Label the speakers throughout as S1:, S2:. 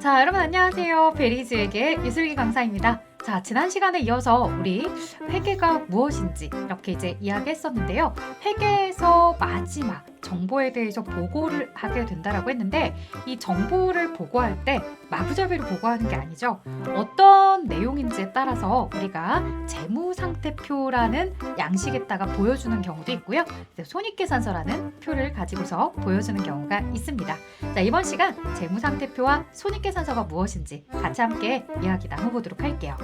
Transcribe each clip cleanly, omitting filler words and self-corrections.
S1: 자, 여러분 안녕하세요. 베리즈에게 유슬기 강사입니다. 자, 지난 시간에 이어서 우리 회계가 무엇인지 이렇게 이제 이야기했었는데요. 회계에서 마지막 정보에 대해서 보고를 하게 된다라고 했는데, 이 정보를 보고할 때 마구잡이로 보고하는 게 아니죠. 어떤 내용인지에 따라서 우리가 재무상태표라는 양식에다가 보여주는 경우도 있고요. 손익계산서라는 표를 가지고서 보여주는 경우가 있습니다. 자, 이번 시간 재무상태표와 손익계산서가 무엇인지 같이 함께 이야기 나눠보도록 할게요.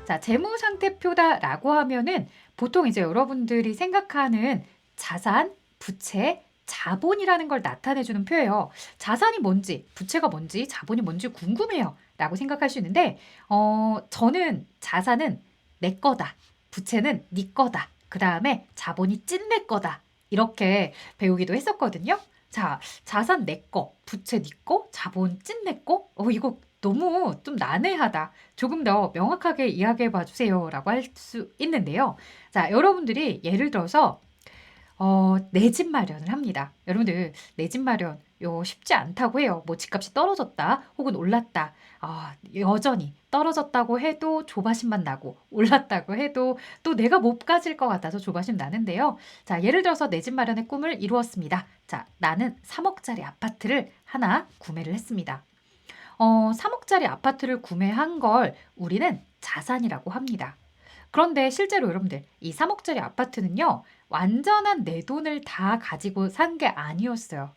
S1: 자, 재무상태표다라고 하면은 보통 이제 여러분들이 생각하는 자산, 부채, 자본이라는 걸 나타내주는 표예요. 자산이 뭔지, 부채가 뭔지, 자본이 뭔지 궁금해요. 라고 생각할 수 있는데, 저는 자산은 내 거다. 부채는 네 거다. 그 다음에 자본이 찐 내 거다. 이렇게 배우기도 했었거든요. 자, 자산 내 거, 부채 네 거, 자본 찐 내 거? 이거 너무 좀 난해하다. 조금 더 명확하게 이야기해 봐 주세요. 라고 할 수 있는데요. 자, 여러분들이 예를 들어서 내 집 마련을 합니다. 여러분들, 내 집 마련 쉽지 않다고 해요. 뭐 집값이 떨어졌다 혹은 올랐다. 여전히 떨어졌다고 해도 조바심만 나고 올랐다고 해도 또 내가 못 가질 것 같아서 조바심 나는데요. 자, 예를 들어서 내 집 마련의 꿈을 이루었습니다. 자, 나는 3억짜리 아파트를 하나 구매를 했습니다. 3억짜리 아파트를 구매한 걸 우리는 자산이라고 합니다. 그런데 실제로 여러분들, 이 3억짜리 아파트는요, 완전한 내 돈을 다 가지고 산 게 아니었어요.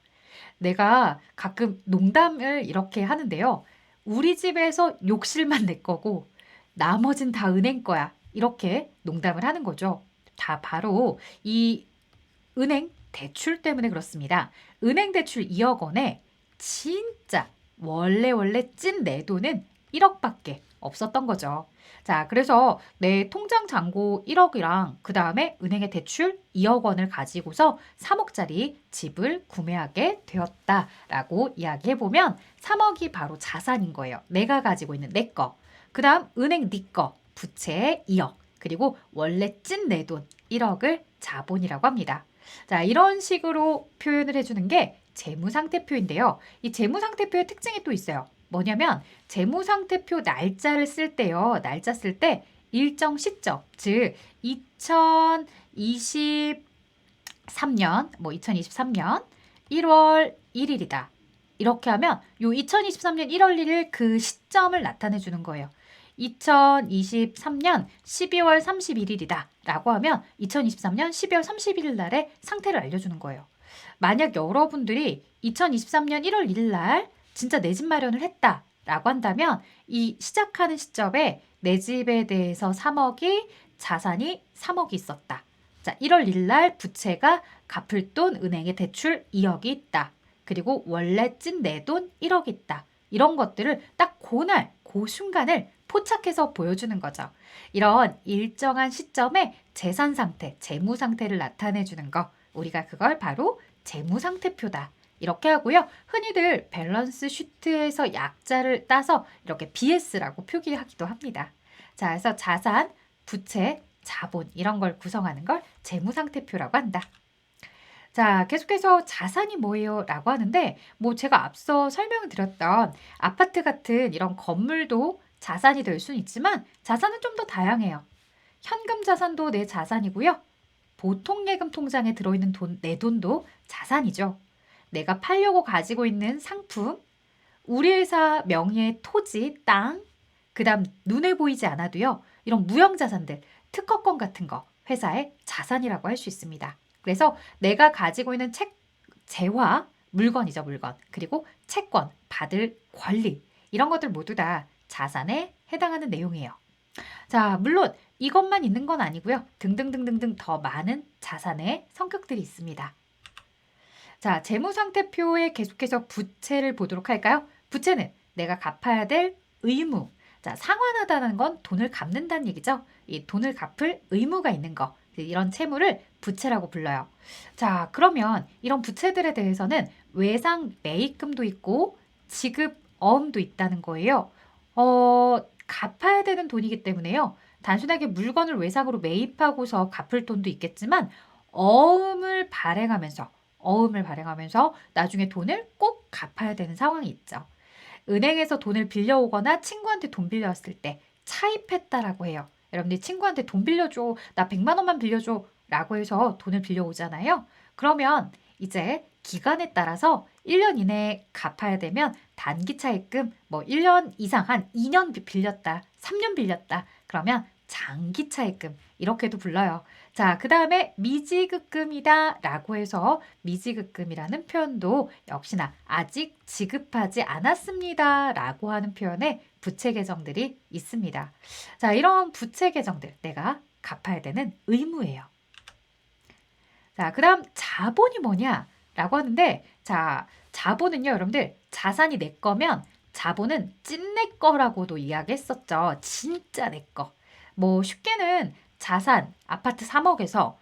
S1: 내가 가끔 농담을 이렇게 하는데요. 우리 집에서 욕실만 내 거고, 나머진 다 은행 거야. 이렇게 농담을 하는 거죠. 다 바로 이 은행 대출 때문에 그렇습니다. 은행 대출 2억 원에 진짜 원래 찐 내 돈은 1억밖에 없었던 거죠. 자, 그래서 내 통장 잔고 1억이랑 그 다음에 은행의 대출 2억 원을 가지고서 3억짜리 집을 구매하게 되었다라고 이야기해보면 3억이 바로 자산인 거예요. 내가 가지고 있는 내 거. 그 다음 은행 네 거, 부채 2억. 그리고 원래 찐 내 돈 1억을 자본이라고 합니다. 자, 이런 식으로 표현을 해주는 게 재무상태표인데요. 이 재무상태표의 특징이 또 있어요. 뭐냐면 재무상태표 날짜를 쓸 때요. 날짜 쓸 때 일정 시점, 즉 2023년, 2023년 1월 1일이다. 이렇게 하면 요 2023년 1월 1일 그 시점을 나타내 주는 거예요. 2023년 12월 31일이다 라고 하면 2023년 12월 31일 날의 상태를 알려주는 거예요. 만약 여러분들이 2023년 1월 1일 날 진짜 내 집 마련을 했다 라고 한다면 이 시작하는 시점에 내 집에 대해서 3억이 자산이 3억이 있었다. 자, 1월 1일 날 부채가 갚을 돈 은행에 대출 2억이 있다. 그리고 원래 찐 내 돈 1억 있다. 이런 것들을 딱 그날, 그 순간을 포착해서 보여주는 거죠. 이런 일정한 시점에 재산 상태, 재무 상태를 나타내 주는 거. 우리가 그걸 바로 재무상태표다. 이렇게 하고요. 흔히들 밸런스 시트에서 약자를 따서 이렇게 BS라고 표기하기도 합니다. 자, 그래서 자산, 부채, 자본 이런 걸 구성하는 걸 재무상태표라고 한다. 자, 계속해서 자산이 뭐예요? 라고 하는데 제가 앞서 설명을 드렸던 아파트 같은 이런 건물도 자산이 될 수는 있지만 자산은 좀 더 다양해요. 현금 자산도 내 자산이고요. 보통예금 통장에 들어있는 내 돈도 자산이죠. 내가 팔려고 가지고 있는 상품, 우리 회사 명의의 토지, 땅, 그 다음 눈에 보이지 않아도요. 이런 무형자산들, 특허권 같은 거 회사의 자산이라고 할 수 있습니다. 그래서 내가 가지고 있는 재화, 물건이죠, 물건. 그리고 채권, 받을 권리, 이런 것들 모두 다 자산에 해당하는 내용이에요. 자, 물론 이것만 있는 건 아니고요. 등등등등등 더 많은 자산의 성격들이 있습니다. 자, 재무상태표에 계속해서 부채를 보도록 할까요? 부채는 내가 갚아야 될 의무. 자, 상환하다는 건 돈을 갚는다는 얘기죠. 이 돈을 갚을 의무가 있는 거. 이런 채무를 부채라고 불러요. 자, 그러면 이런 부채들에 대해서는 외상 매입금도 있고 지급 어음도 있다는 거예요. 갚아야 되는 돈이기 때문에요. 단순하게 물건을 외상으로 매입하고서 갚을 돈도 있겠지만 어음을 발행하면서 어음을 발행하면서 나중에 돈을 꼭 갚아야 되는 상황이 있죠. 은행에서 돈을 빌려오거나 친구한테 돈 빌려왔을 때 차입했다라고 해요. 여러분들 친구한테 돈 빌려줘. 나 100만 원만 빌려줘. 라고 해서 돈을 빌려오잖아요. 그러면 이제 기간에 따라서 1년 이내에 갚아야 되면 단기 차입금 뭐 1년 이상 한 2년 빌렸다. 3년 빌렸다. 그러면 장기 차입금 이렇게도 불러요. 자, 그 다음에 미지급금이다 라고 해서 미지급금이라는 표현도 역시나 아직 지급하지 않았습니다 라고 하는 표현에 부채 계정들이 있습니다. 자, 이런 부채 계정들 내가 갚아야 되는 의무예요. 자, 그 다음 자본이 뭐냐 라고 하는데, 자, 자본은요, 여러분들 자산이 내 거면 자본은 찐 내 거라고도 이야기했었죠. 진짜 내 거. 뭐 쉽게는 자산 아파트 3억에서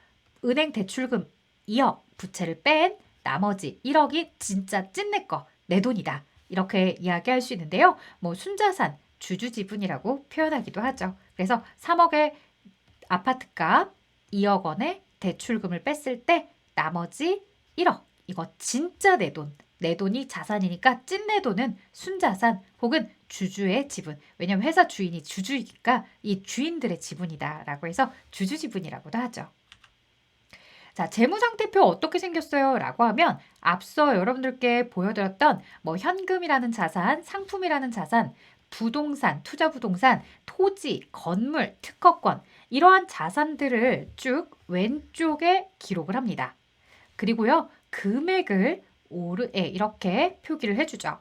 S1: 은행 대출금 2억 부채를 뺀 나머지 1억이 진짜 찐 내 거, 내 돈이다. 이렇게 이야기할 수 있는데요. 뭐 순자산, 주주지분이라고 표현하기도 하죠. 그래서 3억의 아파트값 2억 원의 대출금을 뺐을 때 나머지 1억, 이거 진짜 내 돈. 내 돈이 자산이니까 찐 내 돈은 순자산 혹은 주주의 지분. 왜냐면 회사 주인이 주주이니까 이 주인들의 지분이다라고 해서 주주지분이라고도 하죠. 자, 재무상태표 어떻게 생겼어요? 라고 하면 앞서 여러분들께 보여드렸던 뭐 현금이라는 자산, 상품이라는 자산, 부동산, 투자부동산, 토지, 건물, 특허권 이러한 자산들을 쭉 왼쪽에 기록을 합니다. 그리고요, 금액을 이렇게 표기를 해주죠.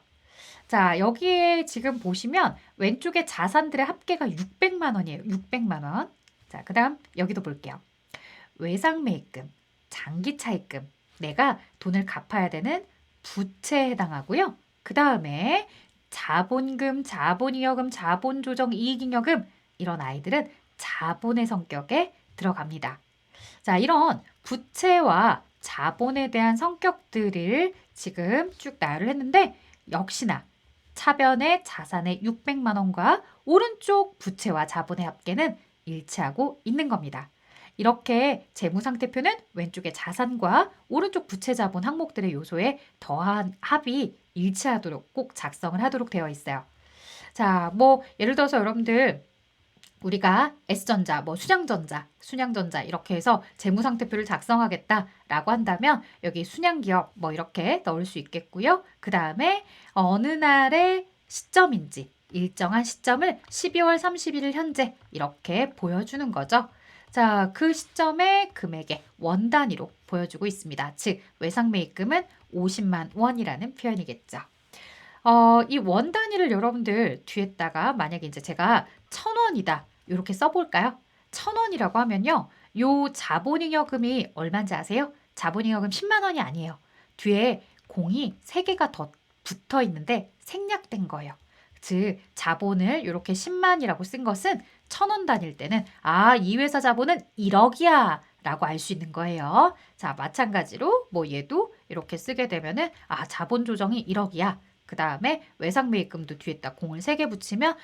S1: 자, 여기에 지금 보시면 왼쪽에 자산들의 합계가 600만 원이에요. 600만 원. 자, 그 다음 여기도 볼게요. 외상매입금, 장기차입금, 내가 돈을 갚아야 되는 부채에 해당하고요. 그 다음에 자본금, 자본잉여금, 자본조정 이익잉여금 이런 아이들은 자본의 성격에 들어갑니다. 자, 이런 부채와 자본에 대한 성격들을 지금 쭉 나열을 했는데 역시나 차변의 자산의 600만 원과 오른쪽 부채와 자본의 합계는 일치하고 있는 겁니다. 이렇게 재무상태표는 왼쪽의 자산과 오른쪽 부채 자본 항목들의 요소에 더한 합이 일치하도록 꼭 작성을 하도록 되어 있어요. 자, 뭐 예를 들어서 여러분들 우리가 S전자, 뭐 순양전자 이렇게 해서 재무상태표를 작성하겠다라고 한다면 여기 순양기업 뭐 이렇게 넣을 수 있겠고요. 그 다음에 어느 날의 시점인지 일정한 시점을 12월 31일 현재 이렇게 보여주는 거죠. 자, 그 시점의 금액의 원 단위로 보여주고 있습니다. 즉, 외상매입금은 50만 원이라는 표현이겠죠. 이 원 단위를 여러분들 뒤에다가 만약에 이제 제가 1,000원이다. 이렇게 써볼까요? 1,000원이라고 하면요. 요 자본잉여금이 얼마인지 아세요? 자본잉여금 10만 원이 아니에요. 뒤에 공이 3개가 더 붙어 있는데 생략된 거예요. 즉, 자본을 이렇게 10만이라고 쓴 것은 1,000원 단위일 때는 이 회사 자본은 1억이야 라고 알 수 있는 거예요. 자, 마찬가지로 뭐 얘도 이렇게 쓰게 되면은 자본 조정이 1억이야. 그 다음에 외상매입금도 뒤에다 공을 3개 붙이면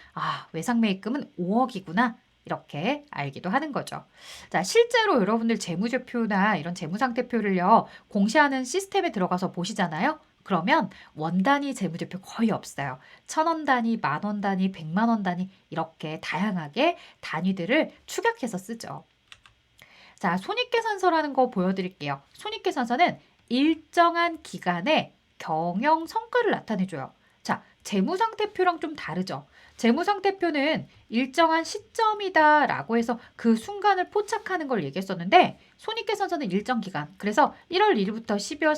S1: 외상매입금은 5억이구나. 이렇게 알기도 하는 거죠. 자, 실제로 여러분들 재무제표나 이런 재무상태표를요, 공시하는 시스템에 들어가서 보시잖아요. 그러면 원 단위 재무제표 거의 없어요. 1,000원 단위, 10,000원 단위, 100만 원 단위 이렇게 다양하게 단위들을 축약해서 쓰죠. 자, 손익계산서라는 거 보여드릴게요. 손익계산서는 일정한 기간에 경영 성과를 나타내줘요. 자, 재무상태표랑 좀 다르죠. 재무상태표는 일정한 시점이다라고 해서 그 순간을 포착하는 걸 얘기했었는데 손익계산서는 일정 기간, 그래서 1월 1일부터 12월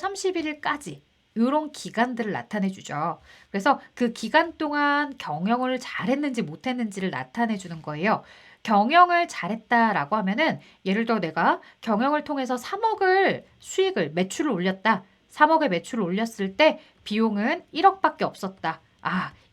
S1: 31일까지 이런 기간들을 나타내주죠. 그래서 그 기간 동안 경영을 잘했는지 못했는지를 나타내주는 거예요. 경영을 잘했다라고 하면은 예를 들어 내가 경영을 통해서 3억을 매출을 올렸다. 3억의 매출을 올렸을 때 비용은 1억밖에 없었다.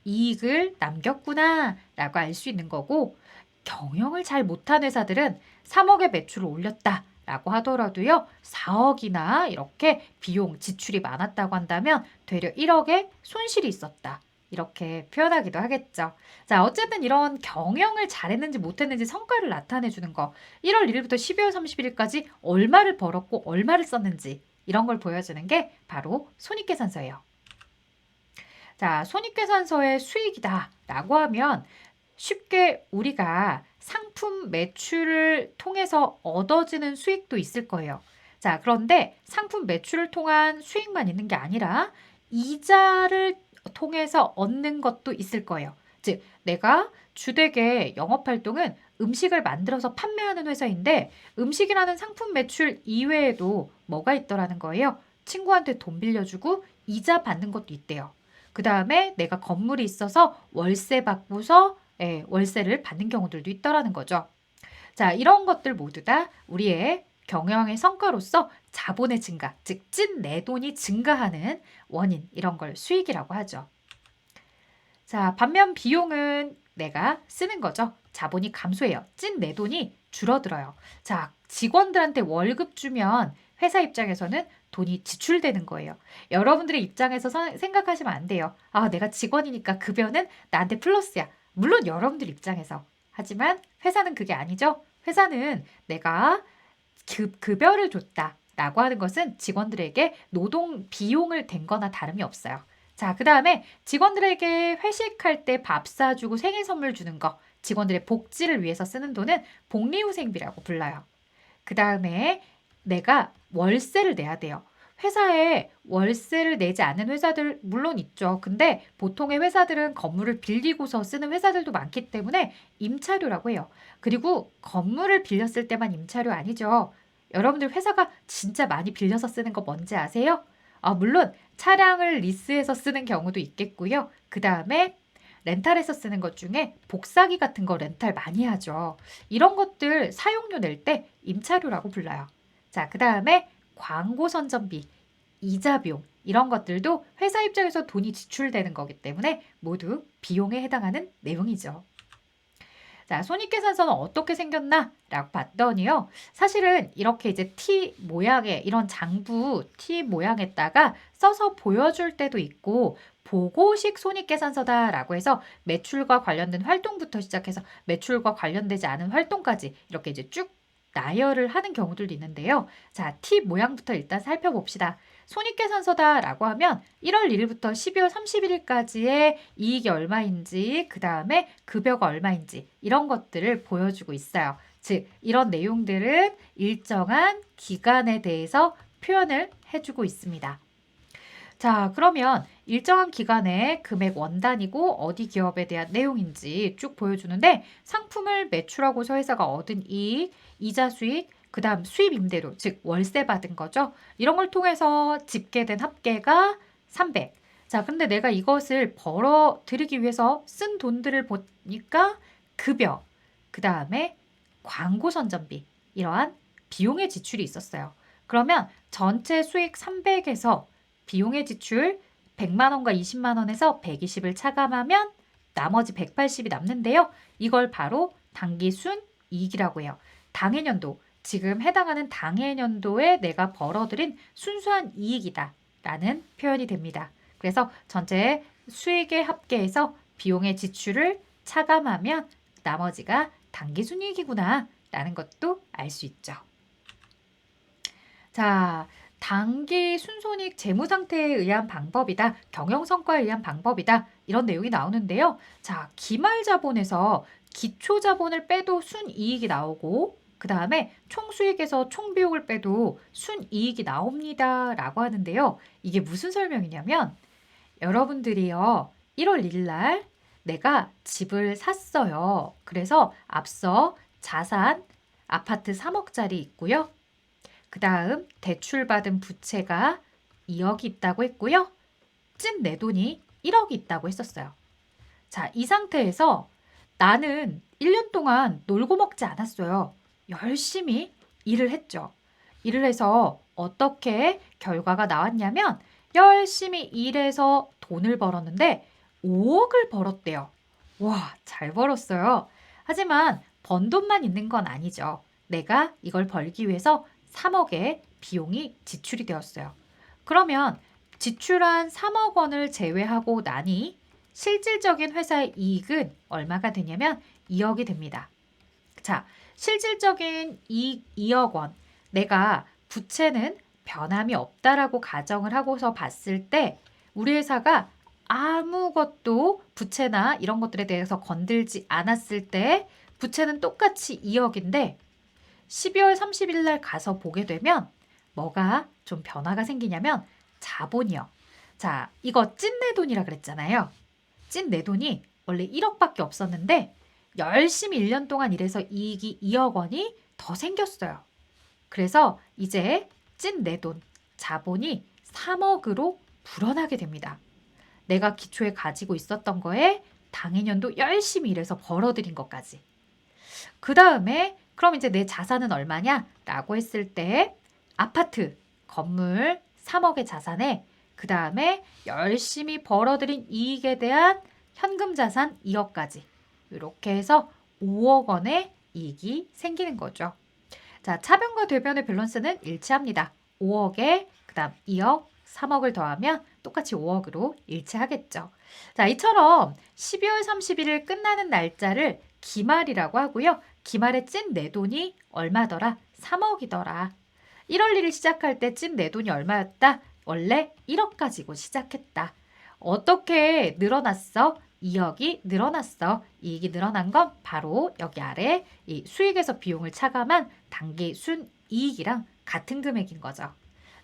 S1: 이익을 남겼구나 라고 알 수 있는 거고 경영을 잘 못한 회사들은 3억의 매출을 올렸다 라고 하더라도요 4억이나 이렇게 비용 지출이 많았다고 한다면 되려 1억의 손실이 있었다. 이렇게 표현하기도 하겠죠. 자, 어쨌든 이런 경영을 잘했는지 못했는지 성과를 나타내 주는 거. 1월 1일부터 12월 31일까지 얼마를 벌었고 얼마를 썼는지 이런 걸 보여주는 게 바로 손익계산서예요. 자, 손익계산서의 수익이다 라고 하면 쉽게 우리가 상품 매출을 통해서 얻어지는 수익도 있을 거예요. 자, 그런데 상품 매출을 통한 수익만 있는 게 아니라 이자를 통해서 얻는 것도 있을 거예요. 즉, 내가 주택의 영업활동은 음식을 만들어서 판매하는 회사인데 음식이라는 상품 매출 이외에도 뭐가 있더라는 거예요. 친구한테 돈 빌려주고 이자 받는 것도 있대요. 그 다음에 내가 건물이 있어서 월세 받고서 월세를 받는 경우들도 있더라는 거죠. 자, 이런 것들 모두 다 우리의 경영의 성과로서 자본의 증가, 즉 찐 내 돈이 증가하는 원인, 이런 걸 수익이라고 하죠. 자, 반면 비용은 내가 쓰는 거죠. 자본이 감소해요. 찐 내 돈이 줄어들어요. 자, 직원들한테 월급 주면 회사 입장에서는 돈이 지출되는 거예요. 여러분들의 입장에서 생각하시면 안 돼요. 아, 내가 직원이니까 급여는 나한테 플러스야. 물론 여러분들 입장에서. 하지만 회사는 그게 아니죠. 회사는 내가 급여를 줬다라고 하는 것은 직원들에게 노동 비용을 댄 거나 다름이 없어요. 자, 그 다음에 직원들에게 회식할 때 밥 사주고 생일 선물 주는 거, 직원들의 복지를 위해서 쓰는 돈은 복리후생비라고 불러요. 그 다음에 내가 월세를 내야 돼요. 회사에 월세를 내지 않는 회사들 물론 있죠. 근데 보통의 회사들은 건물을 빌리고서 쓰는 회사들도 많기 때문에 임차료라고 해요. 그리고 건물을 빌렸을 때만 임차료 아니죠. 여러분들 회사가 진짜 많이 빌려서 쓰는 거 뭔지 아세요? 물론 차량을 리스해서 쓰는 경우도 있겠고요. 그 다음에 렌탈해서 쓰는 것 중에 복사기 같은 거 렌탈 많이 하죠. 이런 것들 사용료 낼 때 임차료라고 불러요. 자, 그 다음에 광고 선전비, 이자 비용 이런 것들도 회사 입장에서 돈이 지출되는 거기 때문에 모두 비용에 해당하는 내용이죠. 자, 손익계산서는 어떻게 생겼나? 라고 봤더니요. 사실은 이렇게 이제 T 모양의 이런 장부 T 모양에다가 써서 보여줄 때도 있고 보고식 손익계산서다라고 해서 매출과 관련된 활동부터 시작해서 매출과 관련되지 않은 활동까지 이렇게 이제 쭉 나열을 하는 경우들도 있는데요. 자, T 모양부터 일단 살펴봅시다. 손익계산서다라고 하면 1월 1일부터 12월 31일까지의 이익이 얼마인지, 그 다음에 급여가 얼마인지 이런 것들을 보여주고 있어요. 즉, 이런 내용들은 일정한 기간에 대해서 표현을 해주고 있습니다. 자, 그러면 일정한 기간에 금액 원단이고 어디 기업에 대한 내용인지 쭉 보여주는데 상품을 매출하고서 회사가 얻은 이익, 이자 수익, 그 다음 수입 임대료, 즉 월세 받은 거죠. 이런 걸 통해서 집계된 합계가 300. 자, 근데 내가 이것을 벌어들이기 위해서 쓴 돈들을 보니까 급여, 그 다음에 광고 선전비, 이러한 비용의 지출이 있었어요. 그러면 전체 수익 300에서 비용의 지출 100만 원과 20만 원에서 120을 차감하면 나머지 180이 남는데요. 이걸 바로 당기순 이익이라고 해요. 당해년도, 지금 해당하는 당해년도에 내가 벌어들인 순수한 이익이다 라는 표현이 됩니다. 그래서 전체 수익의 합계에서 비용의 지출을 차감하면 나머지가 당기순이익이구나 라는 것도 알 수 있죠. 자, 단기 순손익 재무 상태에 의한 방법이다. 경영 성과에 의한 방법이다. 이런 내용이 나오는데요. 자, 기말 자본에서 기초 자본을 빼도 순이익이 나오고 그 다음에 총수익에서 총비용을 빼도 순이익이 나옵니다. 라고 하는데요. 이게 무슨 설명이냐면 여러분들이요. 1월 1일 날 내가 집을 샀어요. 그래서 앞서 자산 아파트 3억짜리 있고요. 그 다음 대출받은 부채가 2억이 있다고 했고요. 찐 내 돈이 1억이 있다고 했었어요. 자, 이 상태에서 나는 1년 동안 놀고 먹지 않았어요. 열심히 일을 했죠. 일을 해서 어떻게 결과가 나왔냐면 열심히 일해서 돈을 벌었는데 5억을 벌었대요. 와, 잘 벌었어요. 하지만 번 돈만 있는 건 아니죠. 내가 이걸 벌기 위해서 3억의 비용이 지출이 되었어요. 그러면 지출한 3억 원을 제외하고 나니 실질적인 회사의 이익은 얼마가 되냐면 2억이 됩니다. 자, 실질적인 이익 2억 원. 내가 부채는 변함이 없다라고 가정을 하고서 봤을 때 우리 회사가 아무것도 부채나 이런 것들에 대해서 건들지 않았을 때 부채는 똑같이 2억인데 12월 30일 날 가서 보게 되면 뭐가 좀 변화가 생기냐면 자본이요. 자, 이거 찐 내 돈이라 그랬잖아요. 찐 내 돈이 원래 1억밖에 없었는데 열심히 1년 동안 일해서 이익이 2억 원이 더 생겼어요. 그래서 이제 찐 내 돈, 자본이 3억으로 불어나게 됩니다. 내가 기초에 가지고 있었던 거에 당해년도 열심히 일해서 벌어들인 것까지. 그 다음에 그럼 이제 내 자산은 얼마냐? 라고 했을 때 아파트, 건물 3억의 자산에 그 다음에 열심히 벌어들인 이익에 대한 현금 자산 2억까지 이렇게 해서 5억 원의 이익이 생기는 거죠. 자, 차변과 되변의 밸런스는 일치합니다. 5억에 그 다음 2억, 3억을 더하면 똑같이 5억으로 일치하겠죠. 자, 이처럼 12월 31일 끝나는 날짜를 기말이라고 하고요. 기말의 찐 내 돈이 얼마더라? 3억이더라. 1월 1일 시작할 때 찐 내 돈이 얼마였다? 원래 1억 가지고 시작했다. 어떻게 늘어났어? 2억이 늘어났어. 이익이 늘어난 건 바로 여기 아래 이 수익에서 비용을 차감한 단기 순이익이랑 같은 금액인 거죠.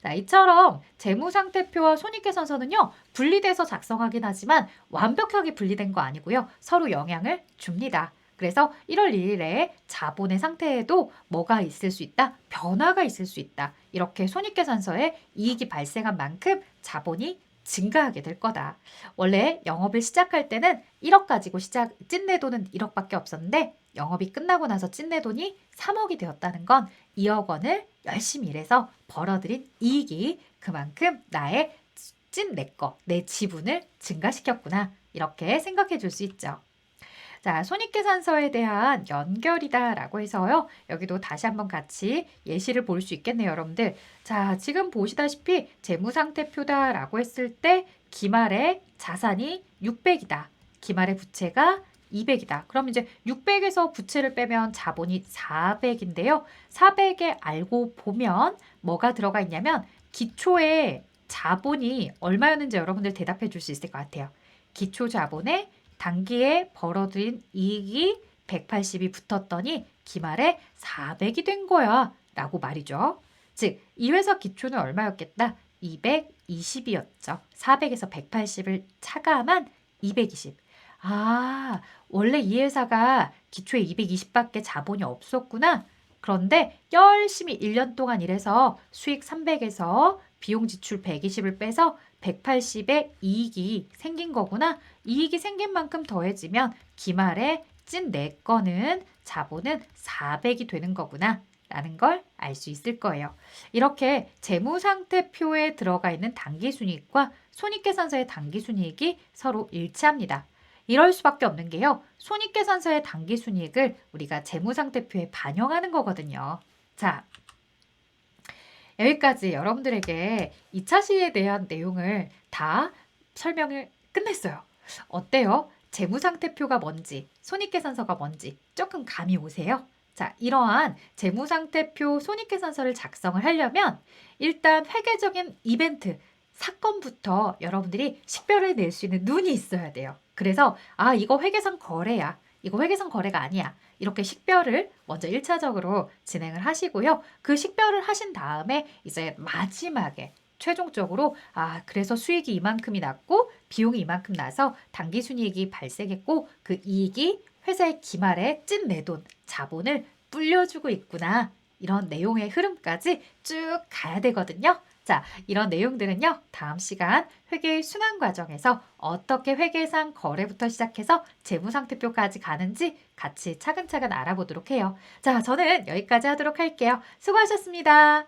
S1: 자, 이처럼 재무상태표와 손익계산서는요, 분리돼서 작성하긴 하지만 완벽하게 분리된 거 아니고요. 서로 영향을 줍니다. 그래서 1월 1일에 자본의 상태에도 뭐가 있을 수 있다? 변화가 있을 수 있다. 이렇게 손익계산서에 이익이 발생한 만큼 자본이 증가하게 될 거다. 원래 영업을 시작할 때는 1억 가지고 찐내돈은 1억밖에 없었는데 영업이 끝나고 나서 찐내돈이 3억이 되었다는 건 2억 원을 열심히 일해서 벌어들인 이익이 그만큼 나의 찐 내 거, 내 지분을 증가시켰구나. 이렇게 생각해 줄 수 있죠. 자, 손익계산서에 대한 연결이다 라고 해서요. 여기도 다시 한번 같이 예시를 볼 수 있겠네요, 여러분들. 자, 지금 보시다시피 재무상태표다 라고 했을 때 기말의 자산이 600이다. 기말의 부채가 200이다. 그럼 이제 600에서 부채를 빼면 자본이 400인데요. 400에 알고 보면 뭐가 들어가 있냐면 기초에 자본이 얼마였는지 여러분들 대답해 줄 수 있을 것 같아요. 기초 자본에 단기에 벌어들인 이익이 180이 붙었더니 기말에 400이 된 거야 라고 말이죠. 즉, 이 회사 기초는 얼마였겠다? 220이었죠. 400에서 180을 차감한 220. 아, 원래 이 회사가 기초에 220밖에 자본이 없었구나. 그런데 열심히 1년 동안 일해서 수익 300에서 비용 지출 120을 빼서 180의 이익이 생긴 거구나. 이익이 생긴 만큼 더해지면 기말에 찐 내 거는 자본은 400이 되는 거구나 라는 걸 알 수 있을 거예요. 이렇게 재무상태표에 들어가 있는 당기순이익과 손익계산서의 당기순이익이 서로 일치합니다. 이럴 수밖에 없는 게요. 손익계산서의 당기순이익을 우리가 재무상태표에 반영하는 거거든요. 자, 여기까지 여러분들에게 2차 시에 대한 내용을 다 설명을 끝냈어요. 어때요? 재무상태표가 뭔지, 손익계산서가 뭔지 조금 감이 오세요? 자, 이러한 재무상태표, 손익계산서를 작성을 하려면 일단 회계적인 이벤트, 사건부터 여러분들이 식별을 낼 수 있는 눈이 있어야 돼요. 그래서 아, 이거 회계상 거래야. 이거 회계상 거래가 아니야. 이렇게 식별을 먼저 1차적으로 진행을 하시고요. 그 식별을 하신 다음에 이제 마지막에 최종적으로 아, 그래서 수익이 이만큼이 났고 비용이 이만큼 나서 당기순이익이 발생했고 그 이익이 회사의 기말에 찐 내 돈, 자본을 불려주고 있구나. 이런 내용의 흐름까지 쭉 가야 되거든요. 자, 이런 내용들은요. 다음 시간 회계의 순환 과정에서 어떻게 회계상 거래부터 시작해서 재무상태표까지 가는지 같이 차근차근 알아보도록 해요. 자, 저는 여기까지 하도록 할게요. 수고하셨습니다.